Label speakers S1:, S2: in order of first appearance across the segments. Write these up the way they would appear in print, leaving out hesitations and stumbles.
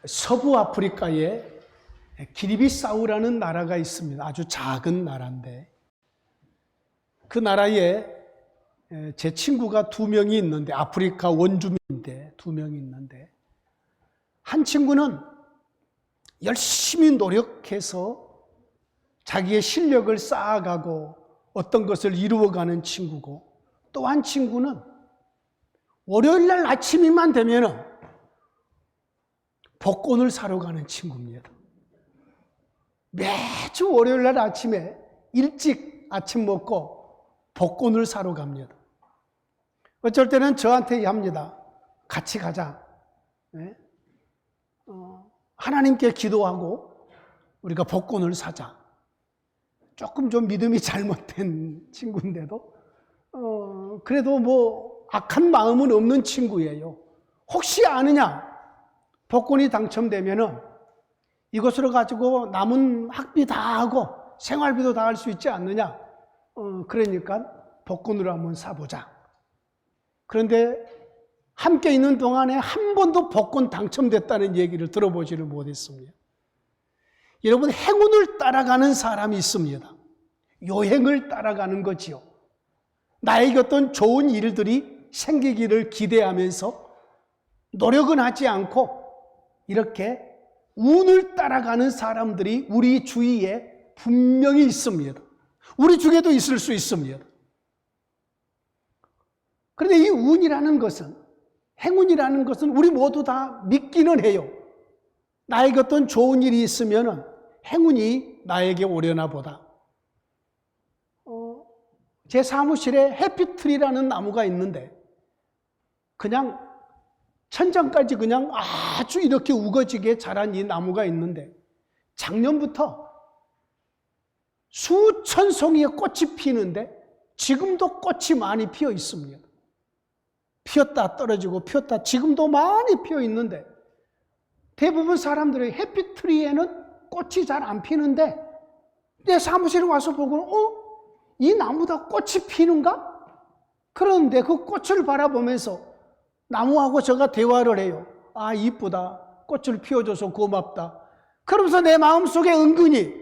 S1: 서부 아프리카에 기니비사우라는 나라가 있습니다. 아주 작은 나라인데, 그 나라에 제 친구가 2명이 있는데, 아프리카 원주민인데 2명이 있는데, 한 친구는 열심히 노력해서 자기의 실력을 쌓아가고 어떤 것을 이루어가는 친구고, 또 한 친구는 월요일 날 아침이만 되면 복권을 사러 가는 친구입니다. 매주 월요일 날 아침에 일찍 아침 먹고 복권을 사러 갑니다. 어쩔 때는 저한테 합니다. 같이 가자. 네? 하나님께 기도하고 우리가 복권을 사자. 조금 좀 믿음이 잘못된 친구인데도 그래도 뭐 악한 마음은 없는 친구예요. 혹시 아느냐? 복권이 당첨되면은 이것으로 가지고 남은 학비 다 하고 생활비도 다 할 수 있지 않느냐? 그러니까 복권으로 한번 사보자. 그런데 함께 있는 동안에 한 번도 복권 당첨됐다는 얘기를 들어보지를 못했습니다. 여러분, 행운을 따라가는 사람이 있습니다. 요행을 따라가는 거지요. 나에게 어떤 좋은 일들이 생기기를 기대하면서 노력은 하지 않고 이렇게 운을 따라가는 사람들이 우리 주위에 분명히 있습니다. 우리 중에도 있을 수 있습니다. 그런데 이 운이라는 것은, 행운이라는 것은 우리 모두 다 믿기는 해요. 나에게 어떤 좋은 일이 있으면 행운이 나에게 오려나 보다. 제 사무실에 해피트리라는 나무가 있는데 그냥 천장까지 그냥 아주 이렇게 우거지게 자란 이 나무가 있는데 작년부터 수천 송이의 꽃이 피는데 지금도 꽃이 많이 피어 있습니다. 피었다 떨어지고 피었다 지금도 많이 피어 있는데 대부분 사람들이 해피트리에는 꽃이 잘 안 피는데 내 사무실에 와서 보고 이 나무다 꽃이 피는가? 그런데 그 꽃을 바라보면서 나무하고 제가 대화를 해요. 아, 이쁘다. 꽃을 피워줘서 고맙다. 그러면서 내 마음속에 은근히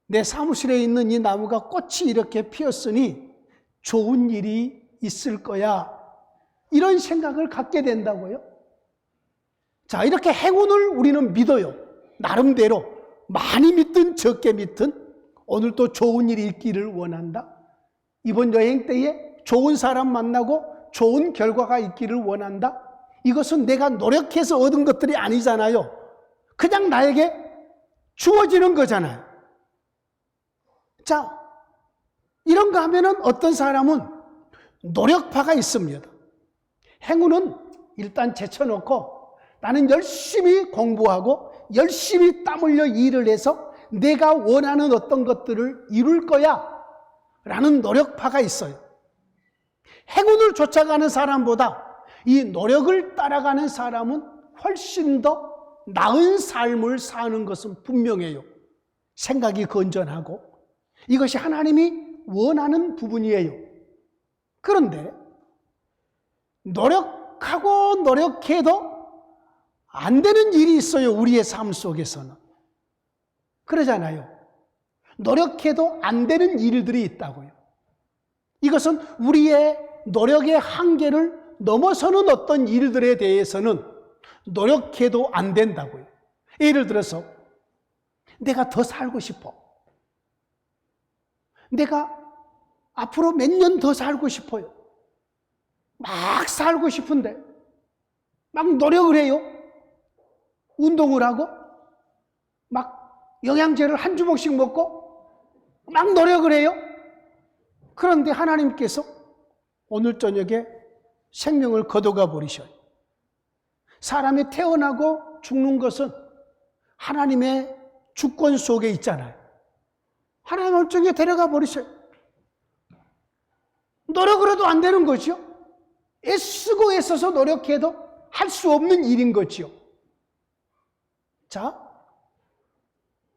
S1: 내 사무실에 있는 이 나무가 꽃이 이렇게 피었으니 좋은 일이 있을 거야. 이런 생각을 갖게 된다고요. 자, 이렇게 행운을 우리는 믿어요. 나름대로 많이 믿든 적게 믿든 오늘 또 좋은 일이 있기를 원한다. 이번 여행 때에 좋은 사람 만나고 좋은 결과가 있기를 원한다. 이것은 내가 노력해서 얻은 것들이 아니잖아요. 그냥 나에게 주어지는 거잖아요. 자, 이런 거 하면은 어떤 사람은 노력파가 있습니다. 행운은 일단 제쳐놓고 나는 열심히 공부하고 열심히 땀 흘려 일을 해서 내가 원하는 어떤 것들을 이룰 거야 라는 노력파가 있어요. 행운을 쫓아가는 사람보다 이 노력을 따라가는 사람은 훨씬 더 나은 삶을 사는 것은 분명해요. 생각이 건전하고 이것이 하나님이 원하는 부분이에요. 그런데 노력하고 노력해도 안 되는 일이 있어요. 우리의 삶 속에서는. 그러잖아요. 노력해도 안 되는 일들이 있다고요. 이것은 우리의 노력의 한계를 넘어서는 어떤 일들에 대해서는 노력해도 안 된다고요. 예를 들어서 내가 더 살고 싶어. 내가 앞으로 몇 년 더 살고 싶어요. 막 살고 싶은데 막 노력을 해요. 운동을 하고 막 영양제를 한 주먹씩 먹고 막 노력을 해요. 그런데 하나님께서 오늘 저녁에 생명을 거둬가 버리셔요. 사람이 태어나고 죽는 것은 하나님의 주권 속에 있잖아요. 하나님 어느 쪽에 데려가 버리셔요. 노력을 해도 안 되는 거죠. 애쓰고 애써서 노력해도 할 수 없는 일인 거죠. 자,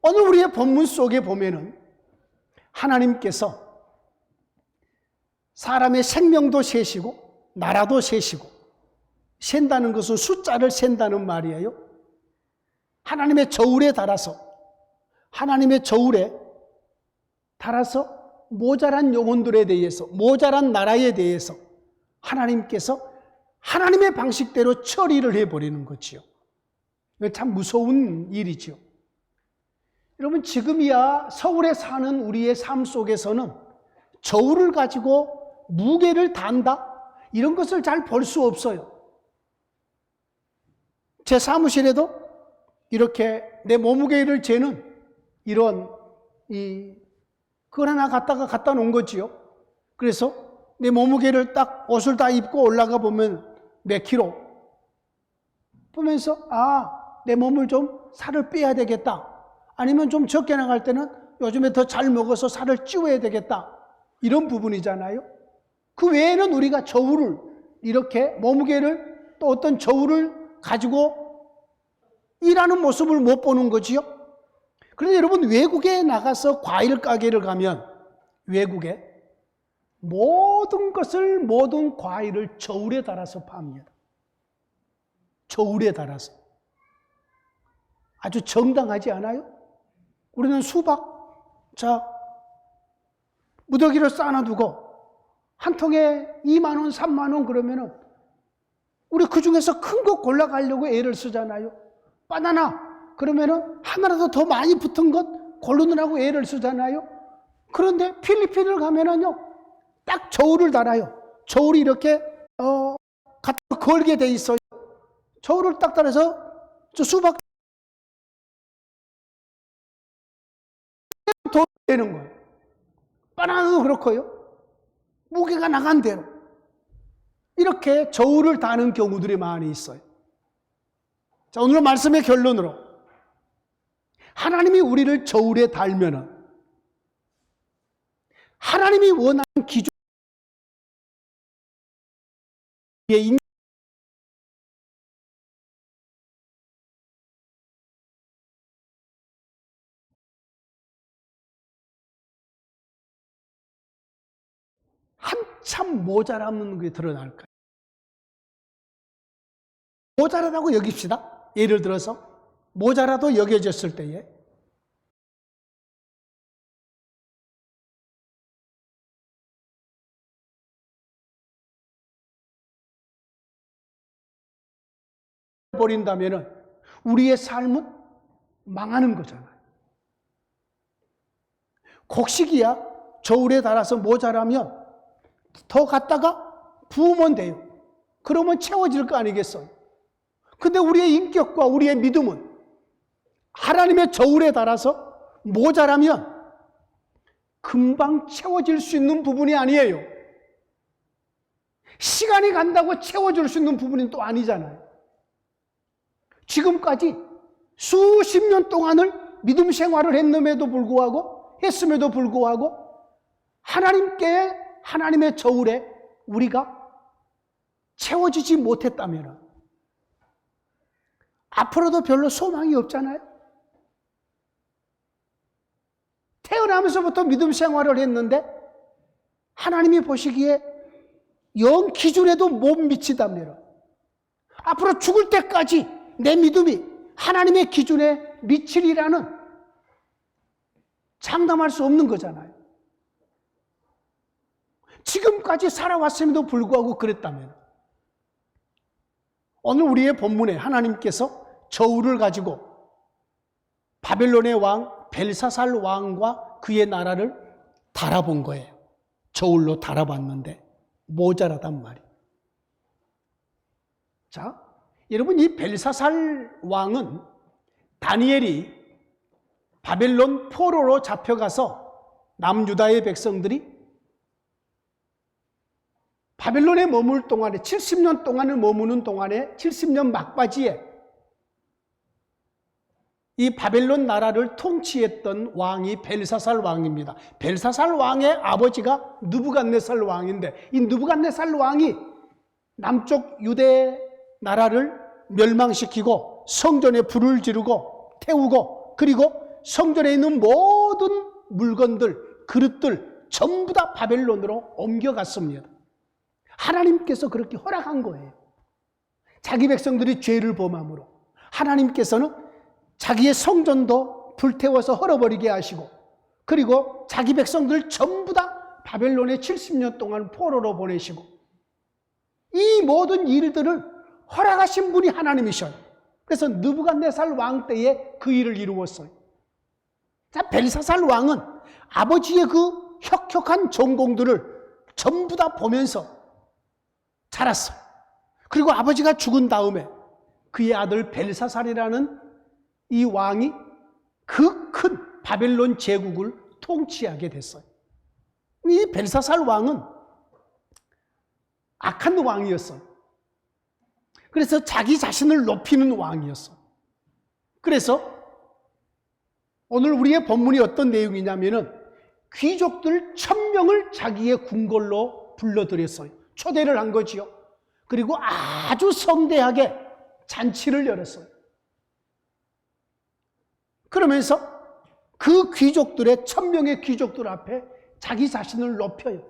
S1: 오늘 우리의 본문 속에 보면은 하나님께서 사람의 생명도 세시고 나라도 세시고 센다는 것은 숫자를 센다는 말이에요. 하나님의 저울에 달아서, 하나님의 저울에 달아서 모자란 영혼들에 대해서, 모자란 나라에 대해서 하나님께서 하나님의 방식대로 처리를 해버리는 거지요. 참 무서운 일이죠. 여러분, 지금이야 서울에 사는 우리의 삶 속에서는 저울을 가지고 무게를 단다? 이런 것을 잘 볼 수 없어요. 제 사무실에도 이렇게 내 몸무게를 재는 이런 그걸 하나 갖다 놓은 거지요. 그래서 내 몸무게를 딱 옷을 다 입고 올라가 보면 몇 킬로 보면서 내 몸을 좀 살을 빼야 되겠다. 아니면 좀 적게 나갈 때는 요즘에 더 잘 먹어서 살을 찌워야 되겠다. 이런 부분이잖아요. 그 외에는 우리가 저울을 이렇게 몸무게를 또 어떤 저울을 가지고 일하는 모습을 못 보는 거지요. 그런데 여러분, 외국에 나가서 과일 가게를 가면 외국에 모든 과일을 저울에 달아서 팝니다. 저울에 달아서. 아주 정당하지 않아요? 우리는 수박, 무더기를 쌓아두고 한 통에 2만 원, 3만 원 그러면은 우리 그 중에서 큰 거 골라가려고 애를 쓰잖아요. 바나나 그러면은 하나라도 더 많이 붙은 것 고르느라고 애를 쓰잖아요. 그런데 필리핀을 가면은요, 딱 저울을 달아요. 저울이 이렇게 갖다 걸게 돼 있어요. 저울을 딱 달아서 저 수박 더 되는 거예요. 바나나도 그렇고요. 무게가 나간 대로 이렇게 저울을 다는 경우들이 많이 있어요. 자, 오늘 말씀의 결론으로 하나님이 우리를 저울에 달면은 하나님이 원하는 기준에 한참 모자라는 게 드러날 거예요. 모자라다고 여깁시다. 예를 들어서 모자라도 여겨졌을 때에 버린다면은 우리의 삶은 망하는 거잖아요. 곡식이야 저울에 달아서 모자라면 더 갖다가 부으면 돼요. 그러면 채워질 거 아니겠어요? 근데 우리의 인격과 우리의 믿음은 하나님의 저울에 달아서 모자라면 금방 채워질 수 있는 부분이 아니에요. 시간이 간다고 채워줄 수 있는 부분은 또 아니잖아요. 지금까지 수십 년 동안을 믿음 생활을 했음에도 불구하고 하나님의 저울에 우리가 채워지지 못했다면 앞으로도 별로 소망이 없잖아요. 태어나면서부터 믿음 생활을 했는데 하나님이 보시기에 영 기준에도 못 미치다면 앞으로 죽을 때까지 내 믿음이 하나님의 기준에 미치리라는 장담할 수 없는 거잖아요. 지금까지 살아왔음에도 불구하고 그랬다면 오늘 우리의 본문에 하나님께서 저울을 가지고 바벨론의 왕 벨사살 왕과 그의 나라를 달아본 거예요. 저울로 달아봤는데 모자라단 말이에요. 자, 여러분, 이 벨사살 왕은 다니엘이 바벨론 포로로 잡혀가서 남유다의 백성들이 바벨론에 머물 동안에 70년 동안을 머무는 동안에 70년 막바지에 이 바벨론 나라를 통치했던 왕이 벨사살 왕입니다. 벨사살 왕의 아버지가 느부갓네살 왕인데 이 느부갓네살 왕이 남쪽 유대 나라를 멸망시키고 성전에 불을 지르고 태우고 그리고 성전에 있는 모든 물건들, 그릇들 전부 다 바벨론으로 옮겨갔습니다. 하나님께서 그렇게 허락한 거예요. 자기 백성들이 죄를 범함으로 하나님께서는 자기의 성전도 불태워서 헐어버리게 하시고, 그리고 자기 백성들 전부 다 바벨론에 70년 동안 포로로 보내시고, 이 모든 일들을 허락하신 분이 하나님이셔요. 그래서 느부갓네살 왕 때에 그 일을 이루었어요. 자, 벨사살 왕은 아버지의 그 혁혁한 전공들을 전부 다 보면서 자랐어요. 그리고 아버지가 죽은 다음에 그의 아들 벨사살이라는 이 왕이 그 큰 바벨론 제국을 통치하게 됐어요. 이 벨사살 왕은 악한 왕이었어요. 그래서 자기 자신을 높이는 왕이었어요. 그래서 오늘 우리의 본문이 어떤 내용이냐면은 귀족들 1000명을 자기의 궁궐로 불러들였어요. 초대를 한 거지요. 그리고 아주 성대하게 잔치를 열었어요. 그러면서 그 귀족들의 1000명의 귀족들 앞에 자기 자신을 높여요.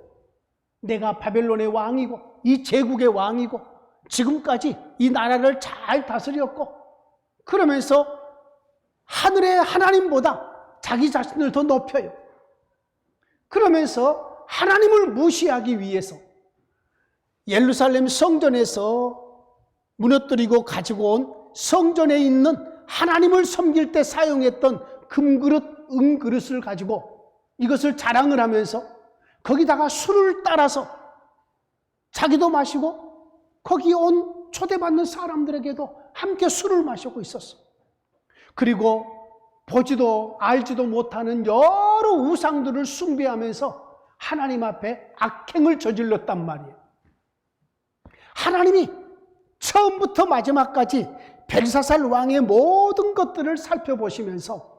S1: 내가 바벨론의 왕이고 이 제국의 왕이고 지금까지 이 나라를 잘 다스렸고, 그러면서 하늘의 하나님보다 자기 자신을 더 높여요. 그러면서 하나님을 무시하기 위해서 예루살렘 성전에서 무너뜨리고 가지고 온 성전에 있는 하나님을 섬길 때 사용했던 금그릇, 은그릇을 가지고 이것을 자랑을 하면서 거기다가 술을 따라서 자기도 마시고 거기 온 초대받는 사람들에게도 함께 술을 마시고 있었어. 그리고 보지도 알지도 못하는 여러 우상들을 숭배하면서 하나님 앞에 악행을 저질렀단 말이에요. 하나님이 처음부터 마지막까지 벨사살 왕의 모든 것들을 살펴보시면서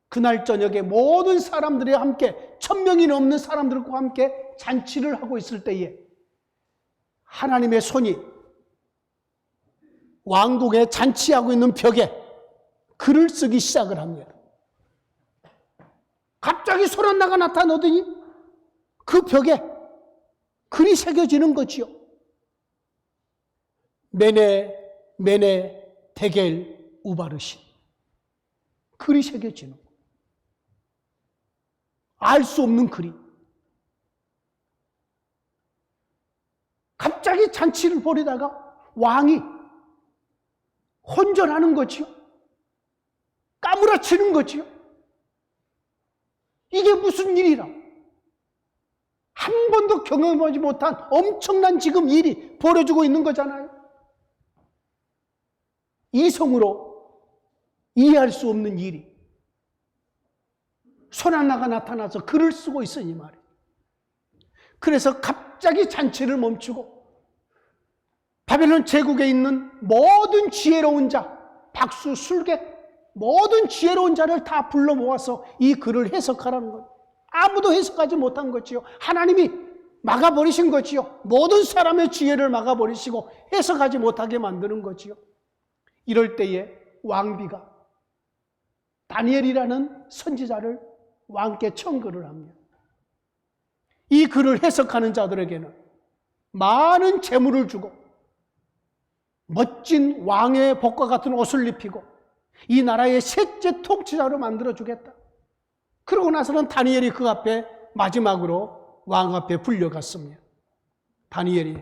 S1: 그날 저녁에 모든 사람들이 함께 1000명이 넘는 사람들과 함께 잔치를 하고 있을 때에 하나님의 손이 왕궁에 잔치하고 있는 벽에 글을 쓰기 시작을 합니다. 갑자기 소란나가 나타나더니 그 벽에 글이 새겨지는 거지요. 메네 메네 테겔 우바르신. 글이 새겨지는 거예요. 알 수 없는 글이. 갑자기 잔치를 벌이다가 왕이 혼전하는 거지요. 까무라치는 거지요. 이게 무슨 일이라. 한 번도 경험하지 못한 엄청난 지금 일이 벌어지고 있는 거잖아요. 이성으로 이해할 수 없는 일이 소란나가 나타나서 글을 쓰고 있으니 말이에요. 그래서 갑자기 잔치를 멈추고 바벨론 제국에 있는 모든 지혜로운 자, 박수, 술객, 모든 지혜로운 자를 다 불러 모아서 이 글을 해석하라는 거예요. 아무도 해석하지 못한 거지요. 하나님이 막아버리신 거지요. 모든 사람의 지혜를 막아버리시고 해석하지 못하게 만드는 거지요. 이럴 때에 왕비가 다니엘이라는 선지자를 왕께 청구를 합니다. 이 글을 해석하는 자들에게는 많은 재물을 주고 멋진 왕의 복과 같은 옷을 입히고 이 나라의 셋째 통치자로 만들어주겠다. 그러고 나서는 다니엘이 그 앞에 마지막으로 왕 앞에 불려갔습니다. 다니엘이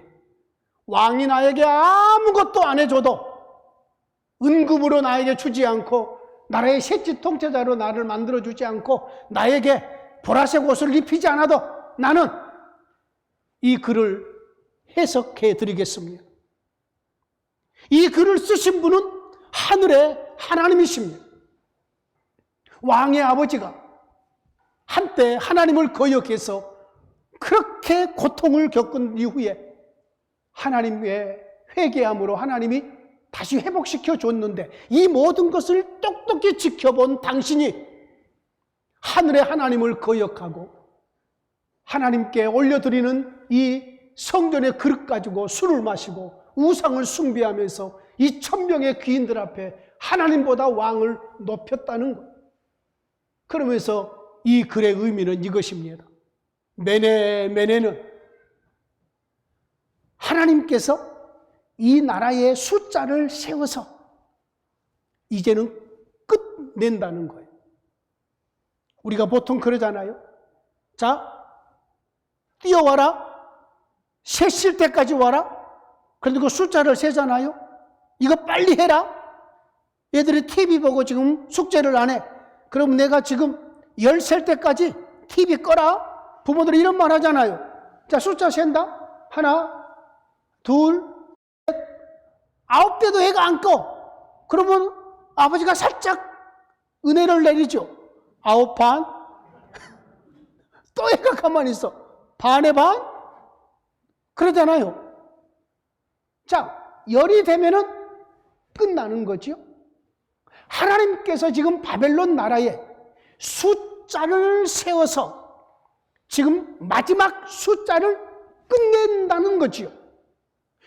S1: 왕이 나에게 아무것도 안 해줘도 은급으로 나에게 주지 않고 나라의 셋째 통치자로 나를 만들어주지 않고 나에게 보라색 옷을 입히지 않아도 나는 이 글을 해석해 드리겠습니다. 이 글을 쓰신 분은 하늘의 하나님이십니다. 왕의 아버지가 한때 하나님을 거역해서 그렇게 고통을 겪은 이후에 하나님의 회개함으로 하나님이 다시 회복시켜 줬는데 이 모든 것을 똑똑히 지켜본 당신이 하늘의 하나님을 거역하고 하나님께 올려드리는 이 성전의 그릇 가지고 술을 마시고 우상을 숭배하면서 이 1000명의 귀인들 앞에 하나님보다 왕을 높였다는 것. 그러면서 이 글의 의미는 이것입니다. 메네는 하나님께서 이 나라의 숫자를 세워서 이제는 끝낸다는 거예요. 우리가 보통 그러잖아요. 자, 뛰어와라. 셋일 때까지 와라. 그리고 숫자를 세잖아요. 이거 빨리 해라. 얘들이 TV 보고 지금 숙제를 안 해. 그럼 내가 지금 10셀 때까지 TV 꺼라. 부모들이 이런 말 하잖아요. 자, 숫자 센다. 하나, 둘, 셋, 9대도 애가 안 꺼. 그러면 아버지가 살짝 은혜를 내리죠. 9반. 또 애가 가만히 있어. 반에 반? 그러잖아요. 자, 열이 되면은 끝나는 거죠. 하나님께서 지금 바벨론 나라에 숫자를 세워서 지금 마지막 숫자를 끝낸다는 거지요.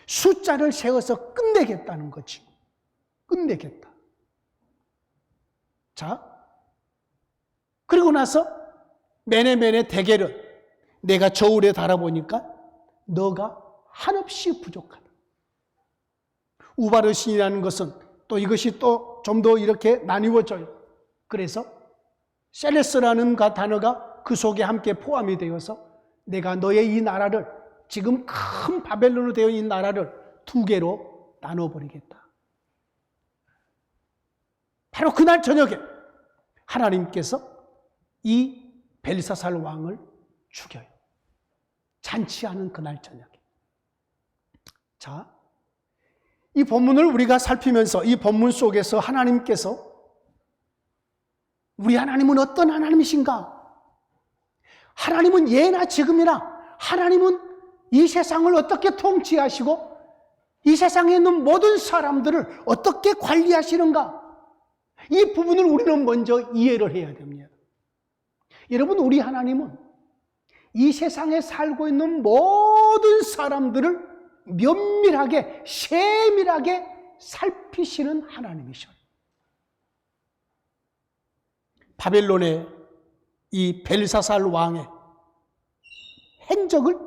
S1: 숫자를 세워서 끝내겠다는 거지. 끝내겠다. 자, 그리고 나서 매네매네 대결은 내가 저울에 달아보니까 너가 한없이 부족하다. 우바르신이라는 것은 또 이것이 또 좀 더 이렇게 나뉘어져요. 그래서 셀레스라는 단어가 그 속에 함께 포함이 되어서 내가 너의 이 나라를 지금 큰 바벨론으로 되어 있는 나라를 두 개로 나눠버리겠다. 바로 그날 저녁에 하나님께서 이 벨사살 왕을 죽여요. 잔치하는 그날 저녁에. 자, 이 본문을 우리가 살피면서 이 본문 속에서 하나님께서 우리 하나님은 어떤 하나님이신가? 하나님은 예나 지금이나 하나님은 이 세상을 어떻게 통치하시고 이 세상에 있는 모든 사람들을 어떻게 관리하시는가? 이 부분을 우리는 먼저 이해를 해야 됩니다. 여러분, 우리 하나님은 이 세상에 살고 있는 모든 사람들을 면밀하게, 세밀하게 살피시는 하나님이셔요. 바벨론의 이 벨사살 왕의 행적을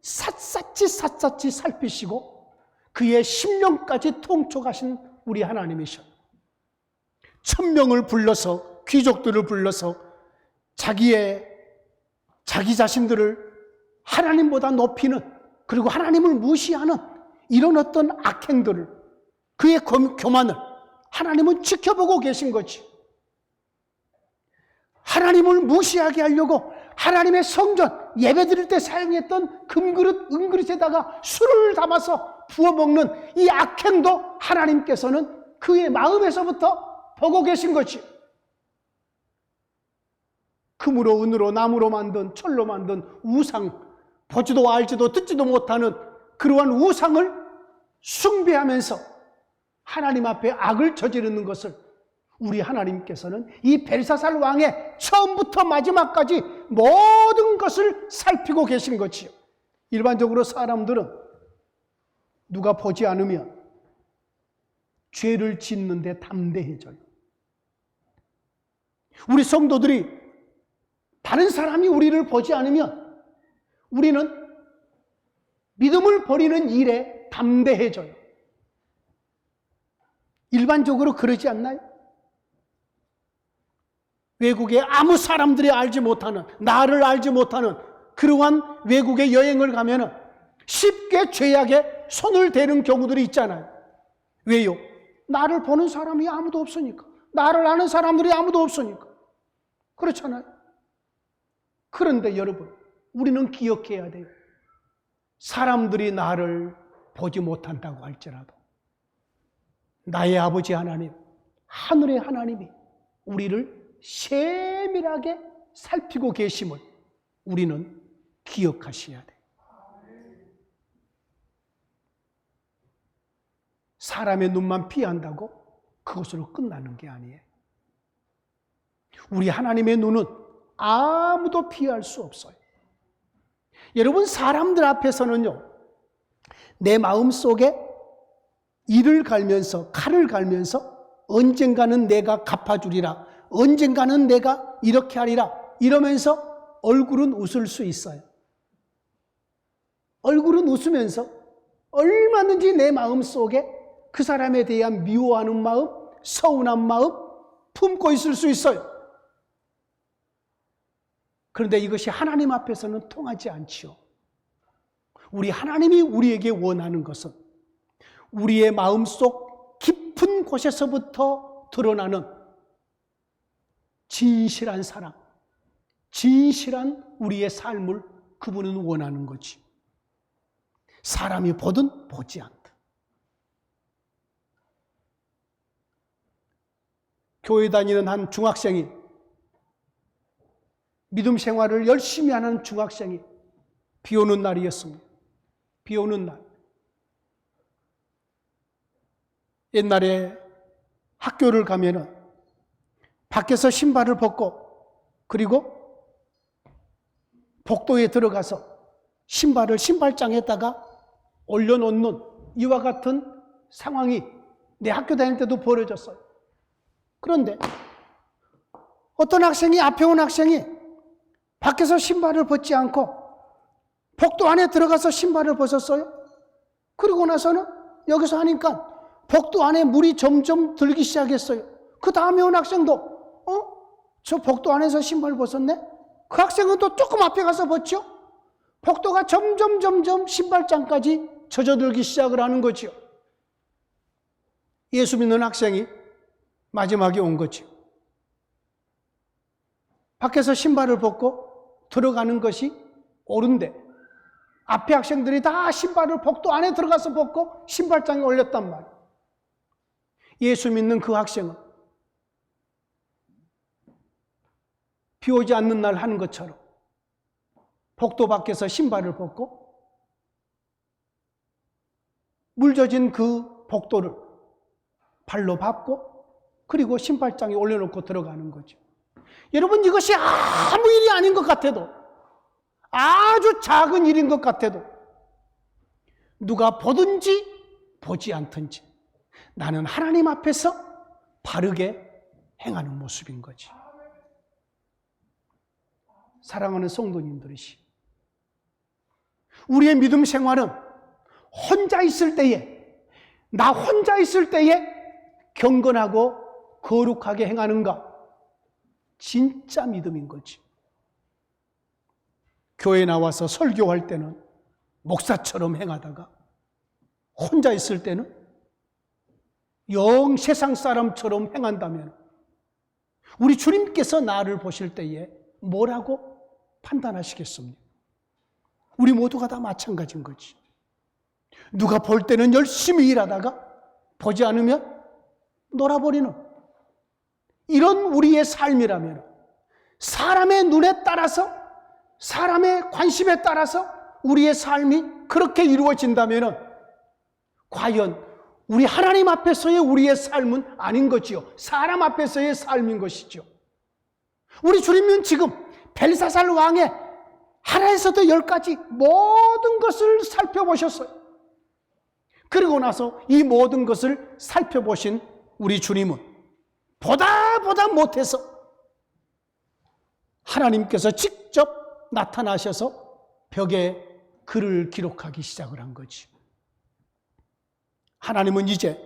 S1: 샅샅이 살피시고 그의 심령까지 통촉하신 우리 하나님이셔요. 1000명을 불러서, 귀족들을 불러서 자기 자신들을 하나님보다 높이는, 그리고 하나님을 무시하는 이런 어떤 악행들을, 그의 교만을 하나님은 지켜보고 계신 거지. 하나님을 무시하게 하려고 하나님의 성전, 예배드릴 때 사용했던 금그릇, 은그릇에다가 술을 담아서 부어먹는 이 악행도 하나님께서는 그의 마음에서부터 보고 계신 거지. 금으로, 은으로, 나무로 만든, 철로 만든 우상, 보지도 알지도 듣지도 못하는 그러한 우상을 숭배하면서 하나님 앞에 악을 저지르는 것을 우리 하나님께서는 이 벨사살 왕의 처음부터 마지막까지 모든 것을 살피고 계신 거지요. 일반적으로 사람들은 누가 보지 않으면 죄를 짓는데 담대해져요. 우리 성도들이 다른 사람이 우리를 보지 않으면 우리는 믿음을 버리는 일에 담대해져요. 일반적으로 그러지 않나요? 외국에 아무 사람들이 알지 못하는, 나를 알지 못하는 그러한 외국에 여행을 가면 쉽게 죄악에 손을 대는 경우들이 있잖아요. 왜요? 나를 보는 사람이 아무도 없으니까. 나를 아는 사람들이 아무도 없으니까. 그렇잖아요. 그런데 여러분, 우리는 기억해야 돼요. 사람들이 나를 보지 못한다고 할지라도 나의 아버지 하나님, 하늘의 하나님이 우리를 세밀하게 살피고 계심을 우리는 기억하셔야 돼요. 사람의 눈만 피한다고 그것으로 끝나는 게 아니에요. 우리 하나님의 눈은 아무도 피할 수 없어요. 여러분, 사람들 앞에서는요, 내 마음속에 이를 갈면서, 칼을 갈면서 언젠가는 내가 갚아주리라, 언젠가는 내가 이렇게 하리라 이러면서 얼굴은 웃을 수 있어요. 얼굴은 웃으면서 얼마든지 내 마음 속에 그 사람에 대한 미워하는 마음, 서운한 마음 품고 있을 수 있어요. 그런데 이것이 하나님 앞에서는 통하지 않지요. 우리 하나님이 우리에게 원하는 것은 우리의 마음속 깊은 곳에서부터 드러나는 진실한 사랑, 진실한 우리의 삶을 그분은 원하는 거지. 사람이 보든 보지 않든. 교회 다니는 한 중학생이, 믿음 생활을 열심히 하는 중학생이 비 오는 날이었습니다. 비 오는 날. 옛날에 학교를 가면은 밖에서 신발을 벗고 그리고 복도에 들어가서 신발을 신발장에다가 올려놓는 이와 같은 상황이 내 학교 다닐 때도 벌어졌어요. 그런데 어떤 학생이, 앞에 온 학생이 밖에서 신발을 벗지 않고 복도 안에 들어가서 신발을 벗었어요. 그리고 나서는 여기서 하니까 복도 안에 물이 점점 들기 시작했어요. 그 다음에 온 학생도 저 복도 안에서 신발 벗었네? 그 학생은 또 조금 앞에 가서 벗죠? 복도가 점점 신발장까지 젖어들기 시작을 하는 거죠. 예수 믿는 학생이 마지막에 온 거죠. 밖에서 신발을 벗고 들어가는 것이 옳은데 앞에 학생들이 다 신발을 복도 안에 들어가서 벗고 신발장에 올렸단 말이에요. 예수 믿는 그 학생은 비 오지 않는 날 하는 것처럼 복도 밖에서 신발을 벗고 물 젖은 그 복도를 발로 밟고 그리고 신발장에 올려놓고 들어가는 거죠. 여러분, 이것이 아무 일이 아닌 것 같아도, 아주 작은 일인 것 같아도 누가 보든지 보지 않든지 나는 하나님 앞에서 바르게 행하는 모습인 거지. 사랑하는 성도님들이시, 우리의 믿음 생활은 혼자 있을 때에, 나 혼자 있을 때에 경건하고 거룩하게 행하는가? 진짜 믿음인 거지. 교회 나와서 설교할 때는 목사처럼 행하다가 혼자 있을 때는 영 세상 사람처럼 행한다면 우리 주님께서 나를 보실 때에 뭐라고 판단하시겠습니까? 우리 모두가 다 마찬가지인 거지. 누가 볼 때는 열심히 일하다가 보지 않으면 놀아버리는 이런 우리의 삶이라면, 사람의 눈에 따라서, 사람의 관심에 따라서 우리의 삶이 그렇게 이루어진다면 과연 우리 하나님 앞에서의 우리의 삶은 아닌 거지요. 사람 앞에서의 삶인 것이죠. 우리 주님은 지금 벨사살 왕의 하나에서도 10가지 모든 것을 살펴보셨어요. 그리고 나서 이 모든 것을 살펴보신 우리 주님은 보다 못해서 하나님께서 직접 나타나셔서 벽에 글을 기록하기 시작을 한 거지. 하나님은 이제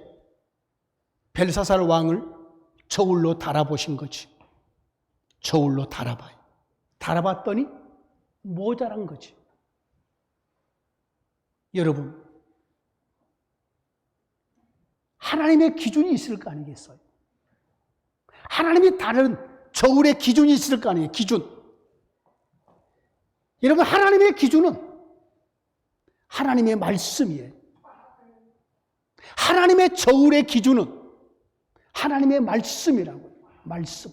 S1: 벨사살 왕을 저울로 달아보신 거지. 저울로 달아봐요. 달아봤더니 모자란 거지. 여러분, 하나님의 기준이 있을 거 아니겠어요? 하나님이 다른 저울의 기준이 있을 거 아니에요? 기준. 여러분, 하나님의 기준은 하나님의 말씀이에요. 하나님의 저울의 기준은 하나님의 말씀이라고요. 말씀.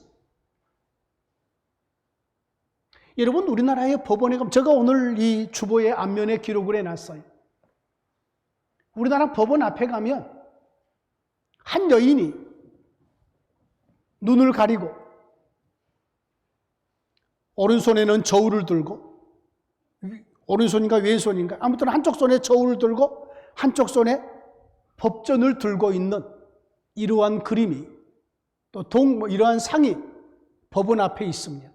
S1: 여러분, 우리나라의 법원에 가면, 제가 오늘 이 주보의 앞면에 기록을 해놨어요. 우리나라 법원 앞에 가면 한 여인이 눈을 가리고 오른손에는 저울을 들고, 오른손인가 왼손인가, 아무튼 한쪽 손에 저울을 들고 한쪽 손에 법전을 들고 있는 이러한 그림이, 또 이러한 상이 법원 앞에 있습니다.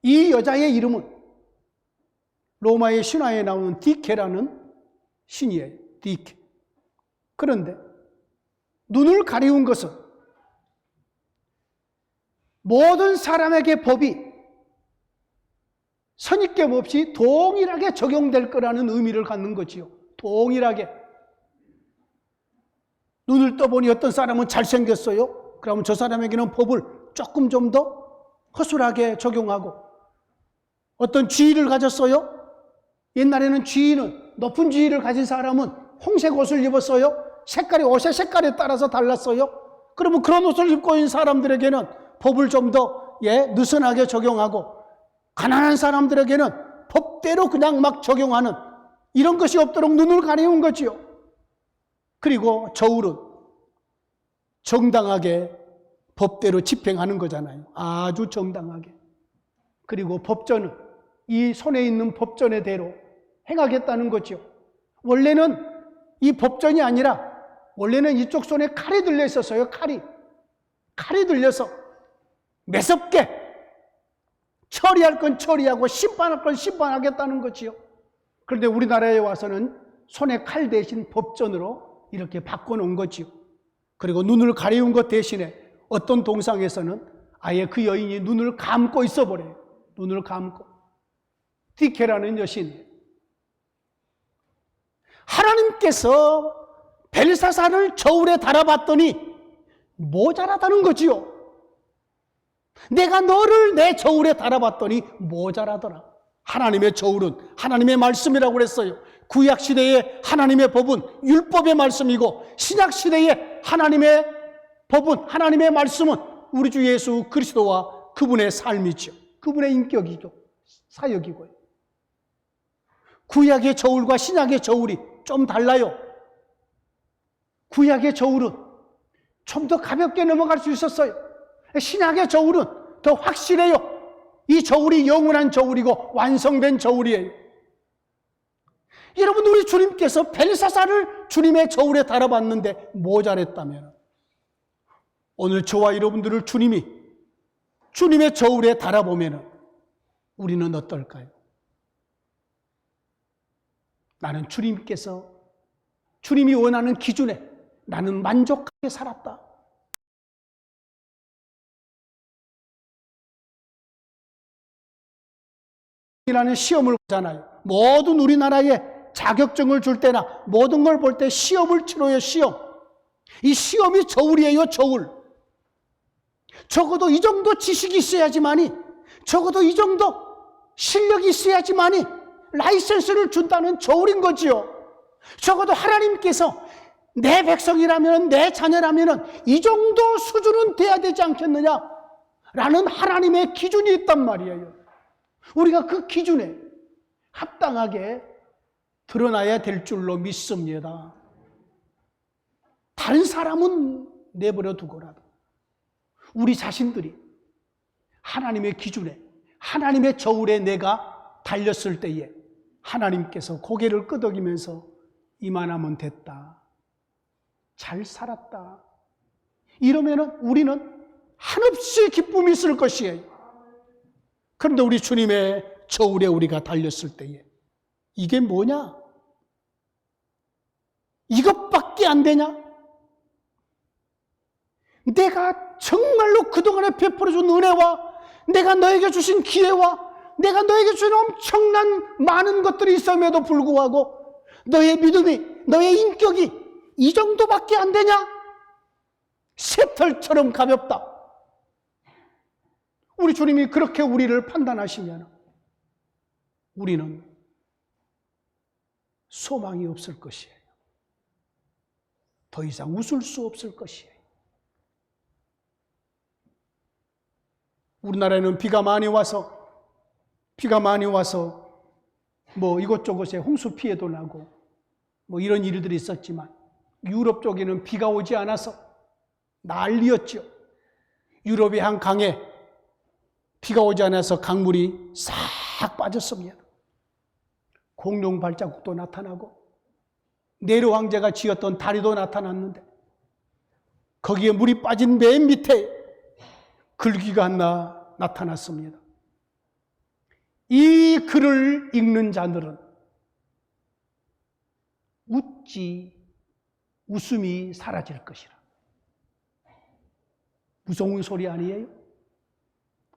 S1: 이 여자의 이름은 로마의 신화에 나오는 디케라는 신이에요. 디케. 그런데 눈을 가리운 것은 모든 사람에게 법이 선입견 없이 동일하게 적용될 거라는 의미를 갖는 거지요. 동일하게. 눈을 떠보니 어떤 사람은 잘생겼어요. 그러면 저 사람에게는 법을 조금 좀 더 허술하게 적용하고, 어떤 지위를 가졌어요. 옛날에는 지위는, 높은 지위를 가진 사람은 홍색 옷을 입었어요. 색깔이 옷의 색깔에 따라서 달랐어요. 그러면 그런 옷을 입고 있는 사람들에게는 법을 좀 더 느슨하게 적용하고, 가난한 사람들에게는 법대로 그냥 막 적용하는, 이런 것이 없도록 눈을 가리운 거지요. 그리고 저울은 정당하게 법대로 집행하는 거잖아요. 아주 정당하게. 그리고 법전은 이 손에 있는 법전의 대로 행하겠다는 거죠. 원래는 이 법전이 아니라, 원래는 이쪽 손에 칼이 들려 있었어요. 칼이 들려서 매섭게 처리할 건 처리하고 심판할 건 심판하겠다는 거지요. 그런데 우리나라에 와서는 손에 칼 대신 법전으로 이렇게 바꿔놓은 거지요. 그리고 눈을 가리운 것 대신에 어떤 동상에서는 아예 그 여인이 눈을 감고 있어버려요. 눈을 감고. 디케라는 여신이에요. 하나님께서 벨사살을 저울에 달아봤더니 모자라다는 거지요. 내가 너를 내 저울에 달아봤더니 모자라더라. 하나님의 저울은 하나님의 말씀이라고 그랬어요. 구약시대의 하나님의 법은 율법의 말씀이고, 신약시대의 하나님의 법은, 하나님의 말씀은 우리 주 예수 그리스도와 그분의 삶이죠. 그분의 인격이죠. 사역이고요. 구약의 저울과 신약의 저울이 좀 달라요. 구약의 저울은 좀 더 가볍게 넘어갈 수 있었어요. 신약의 저울은 더 확실해요. 이 저울이 영원한 저울이고 완성된 저울이에요. 여러분, 우리 주님께서 벨사살을 주님의 저울에 달아봤는데 모자랬다면, 오늘 저와 여러분들을 주님의 저울에 달아보면 우리는 어떨까요? 나는 주님이 원하는 기준에 나는 만족하게 살았다. 이라는 시험을 보잖아요. 모든 우리나라에 자격증을 줄 때나 모든 걸 볼 때 시험을 치러요. 시험. 이 시험이 저울이에요. 저울. 적어도 이 정도 지식이 있어야지만이, 적어도 이 정도 실력이 있어야지만이 라이센스를 준다는 저울인 거지요. 적어도 하나님께서 내 백성이라면, 내 자녀라면 이 정도 수준은 돼야 되지 않겠느냐라는 하나님의 기준이 있단 말이에요. 우리가 그 기준에 합당하게 드러나야 될 줄로 믿습니다. 다른 사람은 내버려 두고라도 우리 자신들이 하나님의 기준에, 하나님의 저울에 내가 달렸을 때에 하나님께서 고개를 끄덕이면서 이만하면 됐다, 잘 살았다, 이러면 우리는 한없이 기쁨이 있을 것이에요. 그런데 우리 주님의 저울에 우리가 달렸을 때에 이게 뭐냐? 이것밖에 안 되냐? 내가 정말로 그동안에 베풀어준 은혜와 내가 너에게 주신 기회와 내가 너에게 주신 엄청난 많은 것들이 있음에도 불구하고 너의 믿음이, 너의 인격이 이 정도밖에 안 되냐? 새털처럼 가볍다. 우리 주님이 그렇게 우리를 판단하시면 우리는 소망이 없을 것이에요. 더 이상 웃을 수 없을 것이에요. 우리나라에는 비가 많이 와서 뭐 이곳저곳에 홍수 피해도 나고 뭐 이런 일들이 있었지만, 유럽 쪽에는 비가 오지 않아서 난리였죠. 유럽의 한 강에 비가 오지 않아서 강물이 싹 빠졌습니다. 공룡 발자국도 나타나고 네로 황제가 지었던 다리도 나타났는데, 거기에 물이 빠진 맨 밑에 글귀가 하나 나타났습니다. 이 글을 읽는 자들은 웃음이 사라질 것이라. 무서운 소리 아니에요?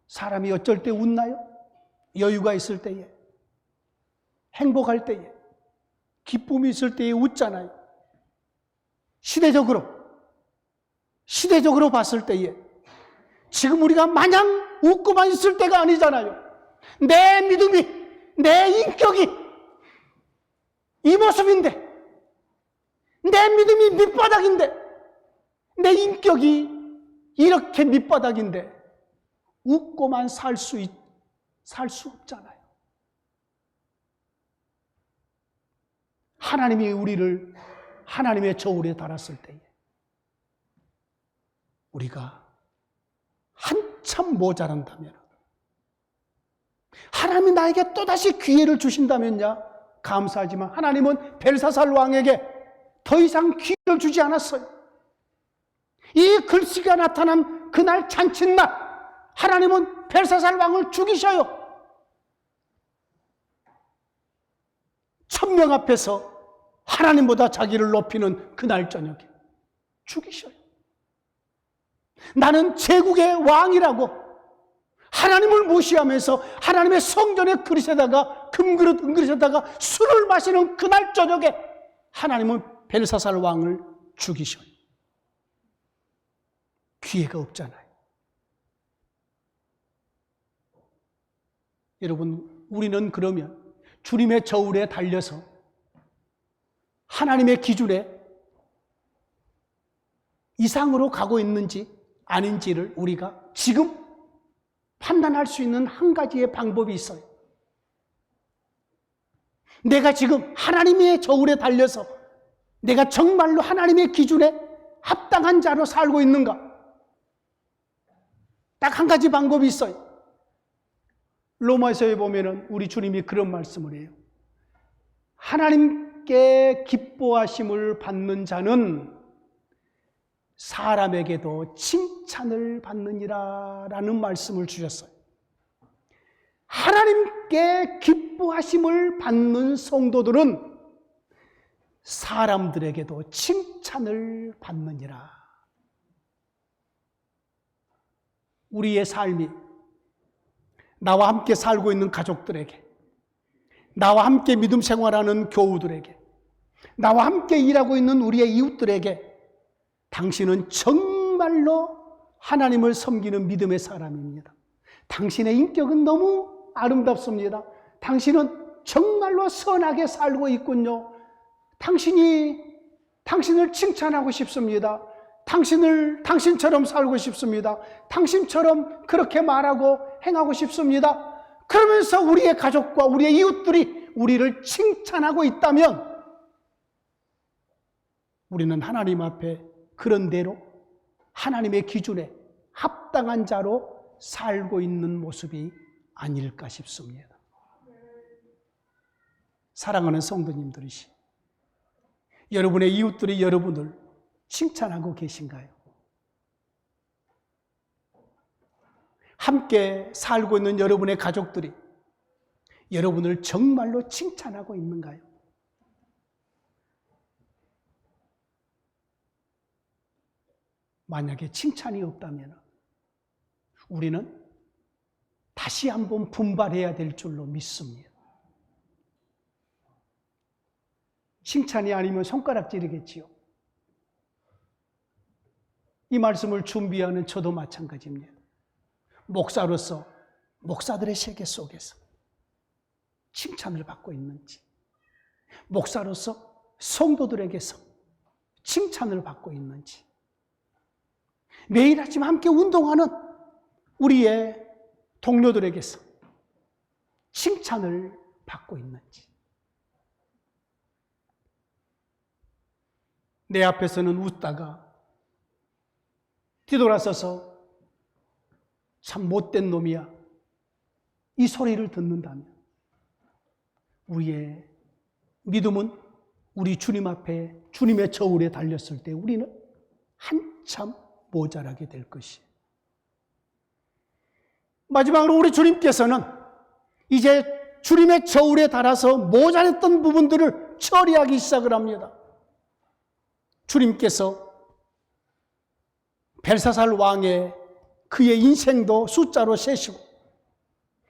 S1: 사람이 어쩔 때 웃나요? 여유가 있을 때에, 행복할 때에, 기쁨이 있을 때에 웃잖아요. 시대적으로 봤을 때에 지금 우리가 마냥 웃고만 있을 때가 아니잖아요. 내 믿음이, 내 인격이 이 모습인데, 내 믿음이 밑바닥인데, 내 인격이 이렇게 밑바닥인데 웃고만 살 수 없잖아요. 하나님이 우리를 하나님의 저울에 달았을 때에 우리가 한참 모자란다면, 하나님이 나에게 또다시 기회를 주신다면야 감사하지만 하나님은 벨사살 왕에게 더 이상 기회를 주지 않았어요. 이 글씨가 나타난 그날 잔칫날 하나님은 벨사살 왕을 죽이셔요. 1000명 앞에서 하나님보다 자기를 높이는 그날 저녁에 죽이셔요. 나는 제국의 왕이라고 하나님을 무시하면서 하나님의 성전의 그릇에다가 금그릇 은그릇에다가 술을 마시는 그날 저녁에 하나님은 벨사살 왕을 죽이셔요. 기회가 없잖아요. 여러분, 우리는 그러면 주님의 저울에 달려서 하나님의 기준에 이상으로 가고 있는지 아닌지를 우리가 지금 판단할 수 있는 한 가지의 방법이 있어요. 내가 지금 하나님의 저울에 달려서 내가 정말로 하나님의 기준에 합당한 자로 살고 있는가? 딱 한 가지 방법이 있어요. 로마서에 보면은 우리 주님이 그런 말씀을 해요. 하나님께 기뻐하심을 받는 자는 사람에게도 칭찬을 받느니라 라는 말씀을 주셨어요. 하나님께 기뻐하심을 받는 성도들은 사람들에게도 칭찬을 받느니라. 우리의 삶이 나와 함께 살고 있는 가족들에게, 나와 함께 믿음 생활하는 교우들에게, 나와 함께 일하고 있는 우리의 이웃들에게 당신은 정말로 하나님을 섬기는 믿음의 사람입니다. 당신의 인격은 너무 아름답습니다. 당신은 정말로 선하게 살고 있군요. 당신을 칭찬하고 싶습니다. 당신처럼 살고 싶습니다. 당신처럼 그렇게 말하고 행하고 싶습니다. 그러면서 우리의 가족과 우리의 이웃들이 우리를 칭찬하고 있다면 우리는 하나님 앞에 그런 대로 하나님의 기준에 합당한 자로 살고 있는 모습이 아닐까 싶습니다. 사랑하는 성도님들이시, 여러분의 이웃들이 여러분을 칭찬하고 계신가요? 함께 살고 있는 여러분의 가족들이 여러분을 정말로 칭찬하고 있는가요? 만약에 칭찬이 없다면 우리는 다시 한번 분발해야 될 줄로 믿습니다. 칭찬이 아니면 손가락질이겠지요. 이 말씀을 준비하는 저도 마찬가지입니다. 목사로서 목사들의 세계 속에서 칭찬을 받고 있는지, 목사로서 성도들에게서 칭찬을 받고 있는지, 매일 아침 함께 운동하는 우리의 동료들에게서 칭찬을 받고 있는지, 내 앞에서는 웃다가 뒤돌아서서 참 못된 놈이야, 이 소리를 듣는다면 우리의 믿음은 우리 주님 앞에 주님의 저울에 달렸을 때 우리는 한참 모자라게 될 것이에요. 마지막으로 우리 주님께서는 이제 주님의 저울에 달아서 모자랐던 부분들을 처리하기 시작을 합니다. 주님께서 벨사살 왕의 그의 인생도 숫자로 세시고,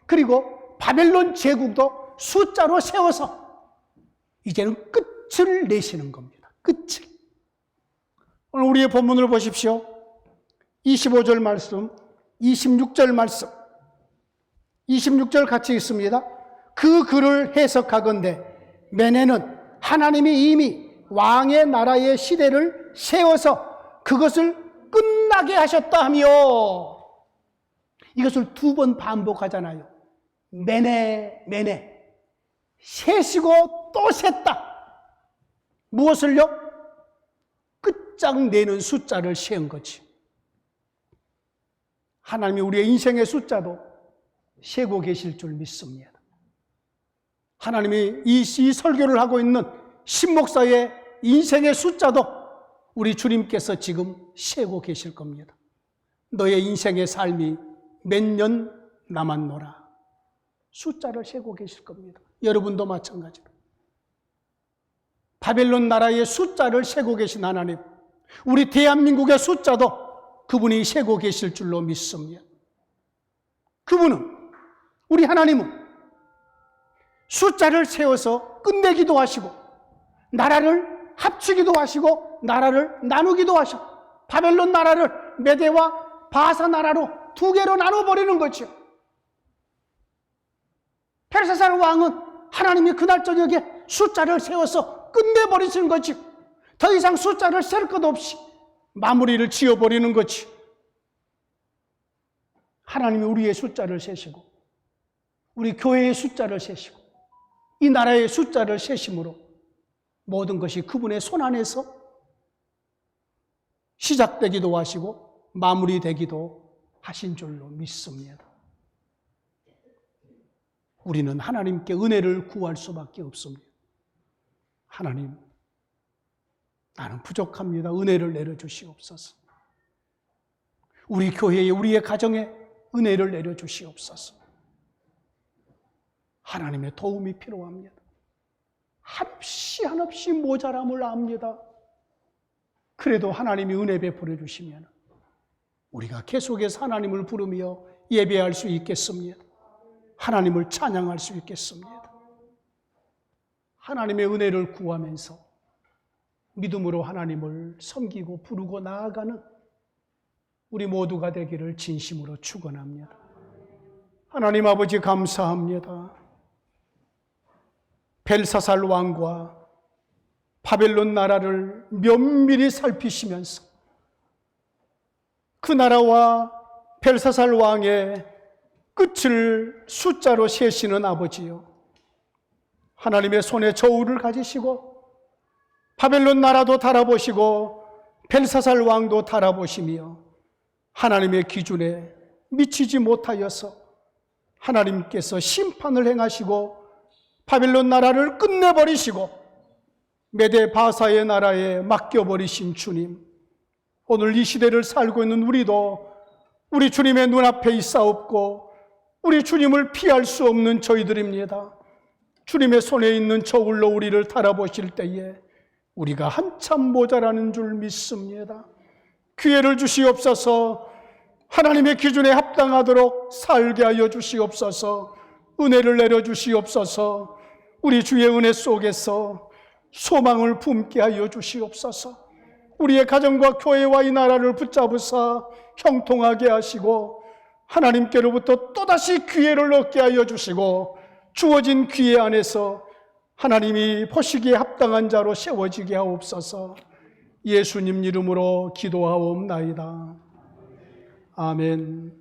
S1: 그리고 바벨론 제국도 숫자로 세워서 이제는 끝을 내시는 겁니다. 끝을. 오늘 우리의 본문을 보십시오. 25절 말씀, 26절 말씀. 26절 같이 읽습니다. 그 글을 해석하건대 메네는 하나님이 이미 왕의 나라의 시대를 세워서 그것을 끝나게 하셨다 하며, 이것을 두 번 반복하잖아요. 메네 세시고 또 셌다. 무엇을요? 끝장내는 숫자를 세운 거지. 하나님이 우리의 인생의 숫자도 세고 계실 줄 믿습니다. 하나님이 이 설교를 하고 있는 신목사의 인생의 숫자도 우리 주님께서 지금 세고 계실 겁니다. 너의 인생의 삶이 몇 년 남았노라. 숫자를 세고 계실 겁니다. 여러분도 마찬가지로. 바벨론 나라의 숫자를 세고 계신 하나님, 우리 대한민국의 숫자도 그분이 세고 계실 줄로 믿습니다. 그분은, 우리 하나님은 숫자를 세워서 끝내기도 하시고, 나라를 합치기도 하시고, 나라를 나누기도 하시고, 바벨론 나라를 메대와 바사 나라로 두 개로 나눠버리는 거죠. 벨사살 왕은 하나님이 그날 저녁에 숫자를 세워서 끝내버리시는 거지. 더 이상 숫자를 셀 것 없이 마무리를 지어버리는 거지. 하나님이 우리의 숫자를 세시고, 우리 교회의 숫자를 세시고, 이 나라의 숫자를 세심으로 모든 것이 그분의 손 안에서 시작되기도 하시고 마무리되기도 하신 줄로 믿습니다. 우리는 하나님께 은혜를 구할 수밖에 없습니다. 하나님, 나는 부족합니다. 은혜를 내려주시옵소서. 우리 교회에, 우리의 가정에 은혜를 내려주시옵소서. 하나님의 도움이 필요합니다. 한없이 모자람을 압니다. 그래도 하나님이 은혜 베풀어 주시면 우리가 계속해서 하나님을 부르며 예배할 수 있겠습니다. 하나님을 찬양할 수 있겠습니다. 하나님의 은혜를 구하면서 믿음으로 하나님을 섬기고 부르고 나아가는 우리 모두가 되기를 진심으로 축원합니다. 하나님 아버지 감사합니다. 벨사살 왕과 바벨론 나라를 면밀히 살피시면서 그 나라와 벨사살 왕의 끝을 숫자로 세시는 아버지요, 하나님의 손에 저울을 가지시고 바벨론 나라도 달아보시고 벨사살 왕도 달아보시며 하나님의 기준에 미치지 못하여서 하나님께서 심판을 행하시고 바벨론 나라를 끝내버리시고 메대 바사의 나라에 맡겨버리신 주님, 오늘 이 시대를 살고 있는 우리도 우리 주님의 눈앞에 있사옵고 우리 주님을 피할 수 없는 저희들입니다. 주님의 손에 있는 저울로 우리를 달아보실 때에 우리가 한참 모자라는 줄 믿습니다. 기회를 주시옵소서. 하나님의 기준에 합당하도록 살게 하여 주시옵소서. 은혜를 내려주시옵소서. 우리 주의 은혜 속에서 소망을 품게 하여 주시옵소서. 우리의 가정과 교회와 이 나라를 붙잡으사 형통하게 하시고 하나님께로부터 또다시 기회를 얻게 하여 주시고 주어진 기회 안에서 하나님이 보시기에 합당한 자로 세워지게 하옵소서. 예수님 이름으로 기도하옵나이다. 아멘.